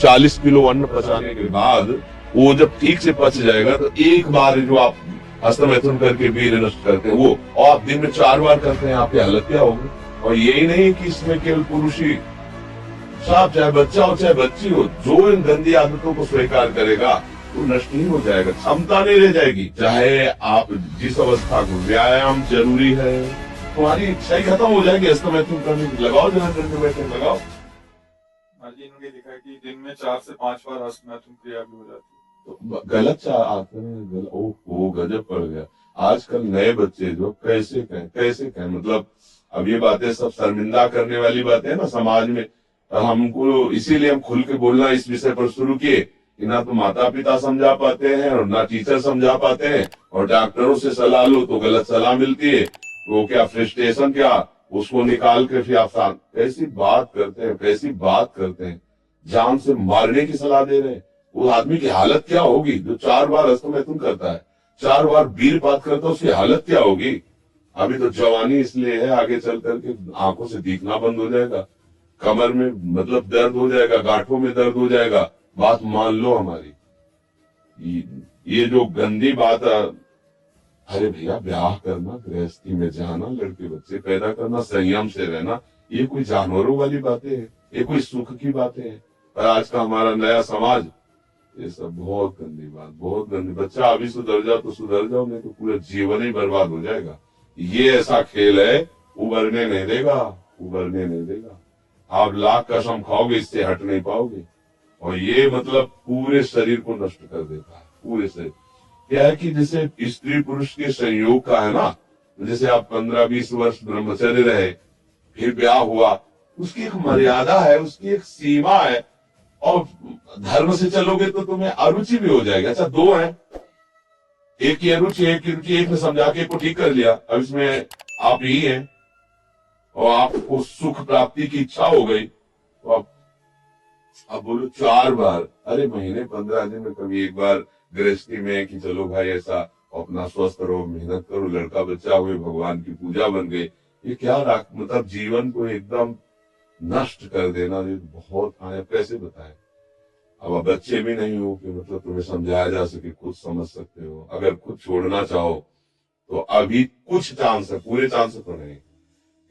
40 kilo अन्न पचाने के बाद वो जब ठीक से पच जाएगा तो एक बार जो आप हस्तमैथुन करके वीर्य नष्ट करते हैं वो, और आप दिन में 4 बार करते हैं, आपकी हालत क्या होगी। और यही नहीं कि इसमें केवल पुरुष ही, साफ चाहे बच्चा हो चाहे बच्ची हो, जो इन गंदी आदतों को स्वीकार करेगा वो नष्ट ही हो जाएगा, क्षमता नहीं रह जाएगी। चाहे आप जिस अवस्था को, व्यायाम जरूरी है, तुम्हारी इच्छा ही खत्म हो जाएगी हस्तमैथुन करने की। लगाओ जहाँ डंडे बैठे लगाओ। इन्होंने लिखा है कि दिन में 4 से 5 बार हस्तमैथुन क्रिया भी हो जाती है। तो गलत आते हैं, ओ गजब पड़ गया। आजकल नए बच्चे जो कैसे कहें, मतलब अब ये बातें सब शर्मिंदा करने वाली बातें हैं ना समाज में। हमको इसीलिए हम खुल के बोलना इस विषय पर शुरू किए कि ना तो माता पिता समझा पाते हैं और ना टीचर समझा पाते हैं, और डॉक्टरों से सलाह लो तो गलत सलाह मिलती है। वो क्या फ्रस्ट्रेशन, क्या उसको निकाल के फिर आप कैसी बात करते हैं, जान से मारने की सलाह दे रहे हैं। वो आदमी की हालत क्या होगी जो 4 बार हस्तमैथुन करता है, 4 बार वीरपात करता है, उसकी हालत क्या होगी। अभी तो जवानी इसलिए है, आगे चल करके आंखों से दिखना बंद हो जाएगा, कमर में मतलब दर्द हो जाएगा, गांठों में दर्द हो जाएगा। बात मान लो हमारी, ये जो गंदी बात, अरे भैया ब्याह करना, गृहस्थी में जाना, लड़के बच्चे पैदा करना, संयम से रहना, ये कोई जानवरों वाली बातें है, ये कोई सुख की बातें है। पर आज का हमारा नया समाज, ये सब बहुत गंदी बात, बहुत गंदी। बच्चा अभी सुधर जाओ तो सुधर जाओ, नहीं तो पूरा जीवन ही बर्बाद हो जाएगा। ये ऐसा खेल है, उबरने नहीं देगा। आप लाख कसम खाओगे, इससे हट नहीं पाओगे। और ये मतलब पूरे शरीर को नष्ट कर देता है, पूरे शरीर। क्या है कि जैसे स्त्री पुरुष के संयोग का है ना, जैसे आप 15-20 वर्ष ब्रह्मचर्य रहे, फिर ब्याह हुआ, उसकी एक मर्यादा है, उसकी एक सीमा है। और धर्म से चलोगे तो तुम्हें अरुचि भी हो जाएगी। अच्छा 2 हैं, एक की अरुचि, एक ने समझा के को ठीक कर लिया, अब इसमें आप ही हैं और आपको सुख प्राप्ति की इच्छा हो गई, तो अब बोलो 4 बार, अरे महीने 15 दिन में कभी एक बार गृहस्थी में कि चलो भाई ऐसा अपना स्वस्थ रहो, मेहनत करो, लड़का बच्चा हुए, भगवान की पूजा बन गई। ये क्या मतलब जीवन को एकदम नष्ट कर देना, ये बहुत आया। कैसे बताएं। अब बच्चे भी नहीं हो कि मतलब तुम्हें समझाया जा सके, खुद समझ सकते हो। अगर खुद छोड़ना चाहो तो अभी कुछ चांस है, पूरे चांस तो नहीं,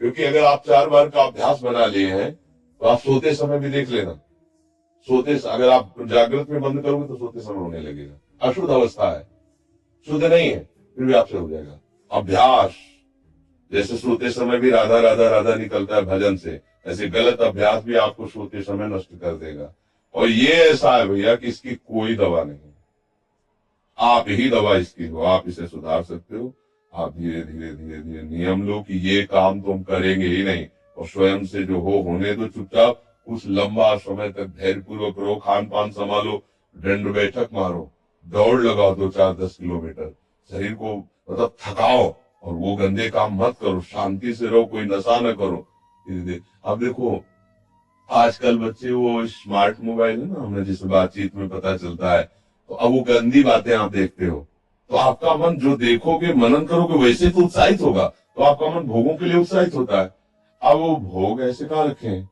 क्योंकि अगर आप 4 बार का अभ्यास बना लिए हैं तो आप सोते समय भी देख लेना। अगर आप जागृत में बंद करोगे तो सोते समय होने लगेगा। अशुद्ध अवस्था है, शुद्ध नहीं है, फिर भी आपसे हो जाएगा। अभ्यास, जैसे सोते समय भी राधा राधा राधा निकलता है भजन से, ऐसे गलत अभ्यास भी आपको सोते समय नष्ट कर देगा। और ये ऐसा है भैया कि इसकी कोई दवा नहीं, आप ही दवा इसकी हो। आप इसे सुधार सकते हो। आप धीरे धीरे नियम लो कि ये काम तो हम करेंगे ही नहीं, और स्वयं से जो होने दो चुपचाप। कुछ लंबा समय तक धैर्यपूर्वक रहो, खान पान संभालो, दंड बैठक मारो, दौड़ लगाओ 2-4-10 किलोमीटर, शरीर को मतलब थकाओ, और वो गंदे काम मत करो, शांति से रहो, कोई नशा न करो। अब देखो आजकल बच्चे, वो स्मार्ट मोबाइल है ना, हमें जिस बातचीत में पता चलता है, तो अब वो गंदी बातें आप देखते हो तो आपका मन जो देखोगे, मनन करोगे, वैसे तो उत्साहित होगा, तो आपका मन भोगों के लिए उत्साहित होता है। अब वो भोग ऐसे कहाँ रखे हैं,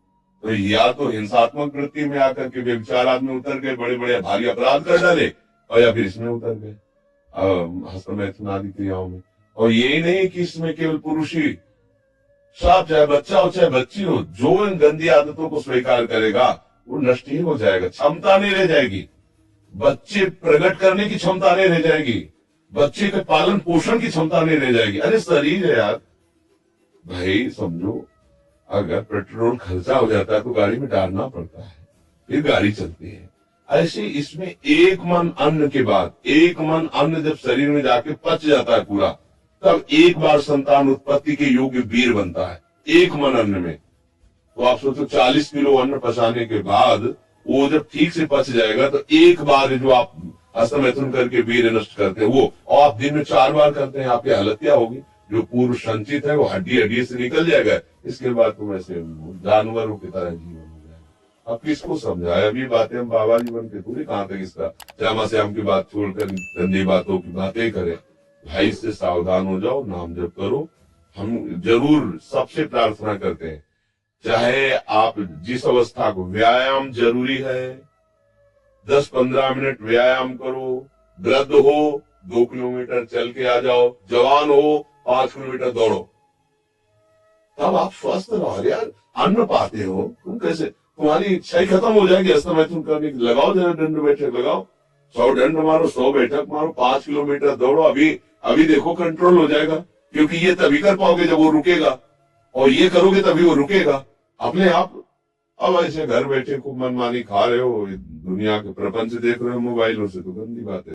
तो या तो हिंसात्मक वृत्ति में आकर के व्यभिचार में उतर गए, बड़े बड़े भारी अपराध कर डाले, और या फिर इसमें उतर गए हस्तमैथुन आदि क्रियाओं में। और यही नहीं कि इसमें केवल पुरुष ही, साफ चाहे बच्चा हो चाहे बच्ची हो, जो इन गंदी आदतों को स्वीकार करेगा वो नष्ट ही हो जाएगा, क्षमता नहीं रह जाएगी। बच्चे प्रकट करने की क्षमता नहीं रह जाएगी, बच्चे के पालन पोषण की क्षमता नहीं रह जाएगी। अरे शरीर है यार भाई, समझो अगर पेट्रोल खर्चा हो जाता है तो गाड़ी में डालना पड़ता है, फिर गाड़ी चलती है। ऐसे इसमें एक मन अन्न के बाद, एक मन अन्न जब शरीर में जाके पच जाता है पूरा, तब एक बार संतान उत्पत्ति के योग्य वीर बनता है, एक मन अन्न में। तो आप सोचो 40 किलो अन्न पचाने के बाद वो जब ठीक से पच जाएगा तो एक बार जो आप हस्तमैथुन करके वीर नष्ट करते हैं वो, और आप दिन में 4 बार करते हैं, आपकी हालत क्या होगी। जो पूर्व संचित है वो हड्डी से निकल जाएगा, इसके बाद तुम ऐसे जानवरों की तरह जीवन हो जाएगा। अब किसको समझाए, अभी बातें हम बाबा जीवन के पूरी कहां तक इसका श्यामा श्याम की बात छोड़कर गंदी बातों की बातें करें। भाई इससे सावधान हो जाओ, नाम जप करो। हम जरूर सबसे प्रार्थना करते हैं, चाहे आप जिस अवस्था को, व्यायाम जरूरी है, 10-15 मिनट व्यायाम करो, वृद्ध हो 2 किलोमीटर चल के आ जाओ, जवान हो 5 किलोमीटर दौड़ो, तब आप स्वस्थ रहो यार। अन्न पाते हो तुम, कैसे तुम्हारी इच्छा ही खत्म हो जाएगी अस्तमय तुम करने की। लगाओ जरा दंड बैठक लगाओ, 100 दंड मारो, 100 बैठक मारो, 5 किलोमीटर दौड़ो। अभी अभी देखो कंट्रोल हो जाएगा, क्योंकि ये तभी कर पाओगे जब वो रुकेगा, और ये करोगे तभी वो रुकेगा अपने आप। अब ऐसे घर बैठे खूब मनमानी खा रहे हो, दुनिया के प्रपंच देख रहे हो मोबाइलों से, तो गंदी बात है।